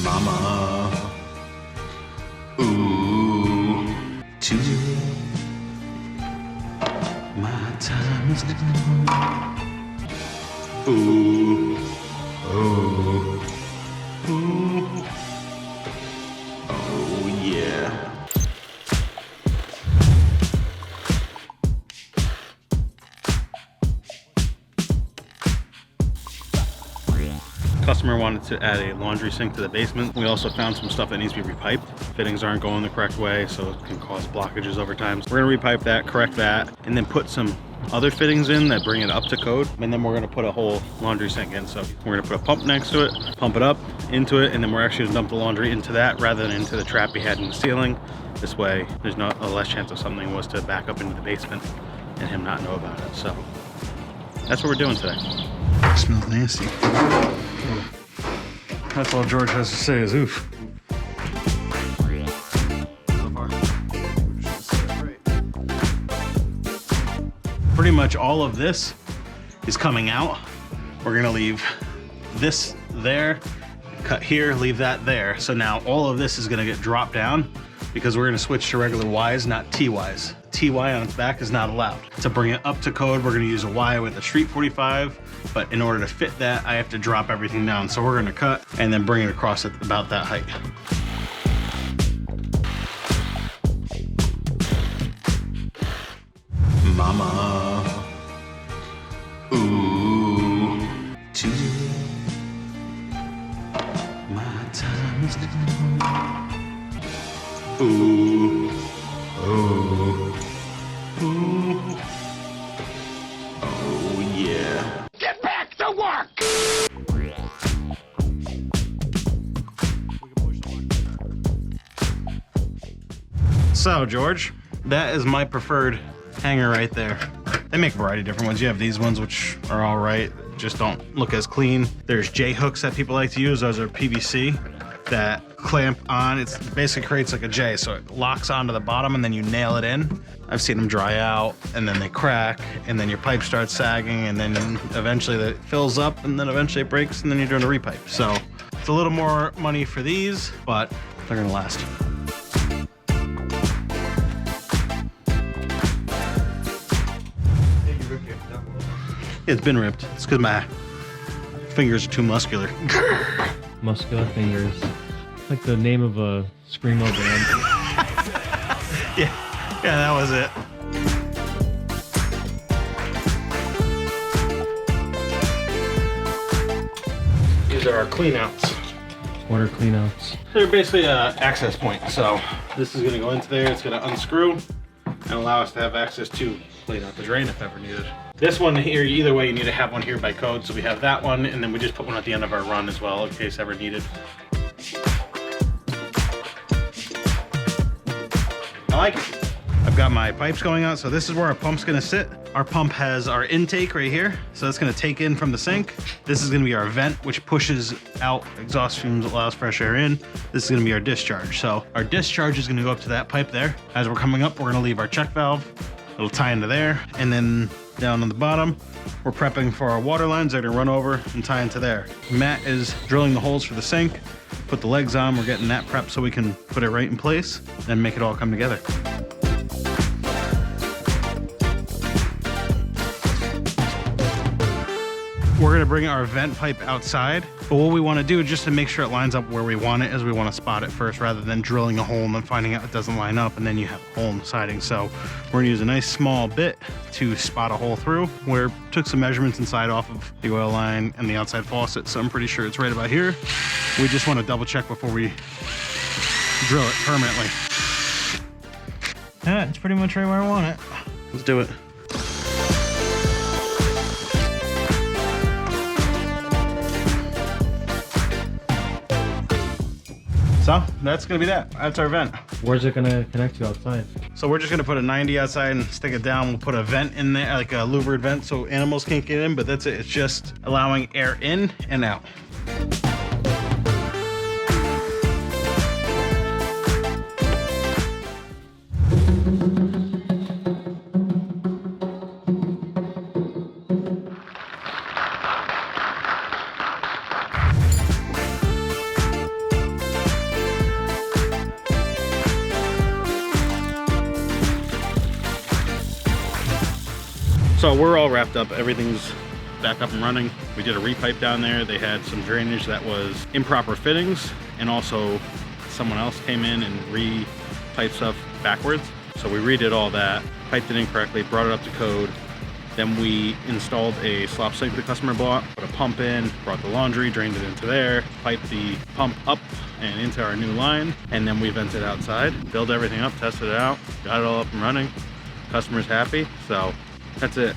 Mama. Ooh. To my time is come. Ooh. Oh. Ooh. Oh yeah. Customer wanted to add a laundry sink to the basement. We also found some stuff that needs to be repiped. Fittings aren't going the correct way, so it can cause blockages over time. So we're gonna repipe that, correct that, and then put some other fittings in that bring it up to code. And then we're gonna put a whole laundry sink in. So we're gonna put a pump next to it, pump it up into it, and then we're actually gonna dump the laundry into that rather than into the trap we had in the ceiling. This way, there's a less chance of something was to back up into the basement and him not know about it. So that's what we're doing today. It smells nasty. That's all George has to say is oof. Pretty much all of this is coming out. We're gonna leave this there, cut here, leave that there. So now all of this is gonna get dropped down because we're gonna switch to regular Ys, not TYs. TY on its back is not allowed. To bring it up to code, we're gonna use a Y with a street 45, but in order to fit that, I have to drop everything down. So we're gonna cut and then bring it across at about that height. Mama. Ooh. To my time is come. Ooh. Oh. Ooh. Oh yeah. Get back to work! So George, that is my preferred hanger right there. They make a variety of different ones. You have these ones which are all right, just don't look as clean. There's J hooks that people like to use. Those are PVC that clamp on. It basically creates like a J, so it locks onto the bottom and then you nail it in. I've seen them dry out and then they crack and then your pipe starts sagging and then eventually it fills up and then eventually it breaks and then you're doing a repipe. So it's a little more money for these, but they're gonna last. It's been ripped. It's because my fingers are too muscular. Muscular fingers. Like the name of a screamo band. Yeah, that was it. These are our cleanouts. What are cleanouts? They're basically an access point. So this is going to go into there. It's going to unscrew and allow us to have access to clean out the drain if ever needed. This one here, either way, you need to have one here by code. So we have that one, and then we just put one at the end of our run as well in case ever needed. I like it. I've got my pipes going out, so this is where our pump's gonna sit. Our pump has our intake right here, so it's gonna take in from the sink. This is gonna be our vent, which pushes out exhaust fumes, allows fresh air in. This is gonna be our discharge. So our discharge is gonna go up to that pipe there. As we're coming up, we're gonna leave our check valve. It'll tie into there, and then down on the bottom, we're prepping for our water lines. They're gonna run over and tie into there. Matt is drilling the holes for the sink, put the legs on. We're getting that prepped so we can put it right in place and make it all come together. We're gonna bring our vent pipe outside, but what we wanna do just to make sure it lines up where we want it is we wanna spot it first rather than drilling a hole and then finding out it doesn't line up and then you have a hole in the siding. So we're gonna use a nice small bit to spot a hole through. We took some measurements inside off of the oil line and the outside faucet, so I'm pretty sure it's right about here. We just wanna double check before we drill it permanently. Yeah, it's pretty much right where I want it. Let's do it. So that's gonna be that. That's our vent. Where's it gonna connect to outside? So we're just gonna put a 90 outside and stick it down. We'll put a vent in there, like a louvered vent, so animals can't get in, but that's it. It's just allowing air in and out. So we're all wrapped up. Everything's back up and running. We did a repipe down there. They had some drainage that was improper fittings, and also someone else came in and re-piped stuff backwards. So we redid all that, piped it incorrectly, brought it up to code. Then we installed a slop sink the customer bought, put a pump in, brought the laundry, drained it into there, piped the pump up and into our new line, and then we vented outside, built everything up, tested it out, got it all up and running. Customer's happy, so that's it.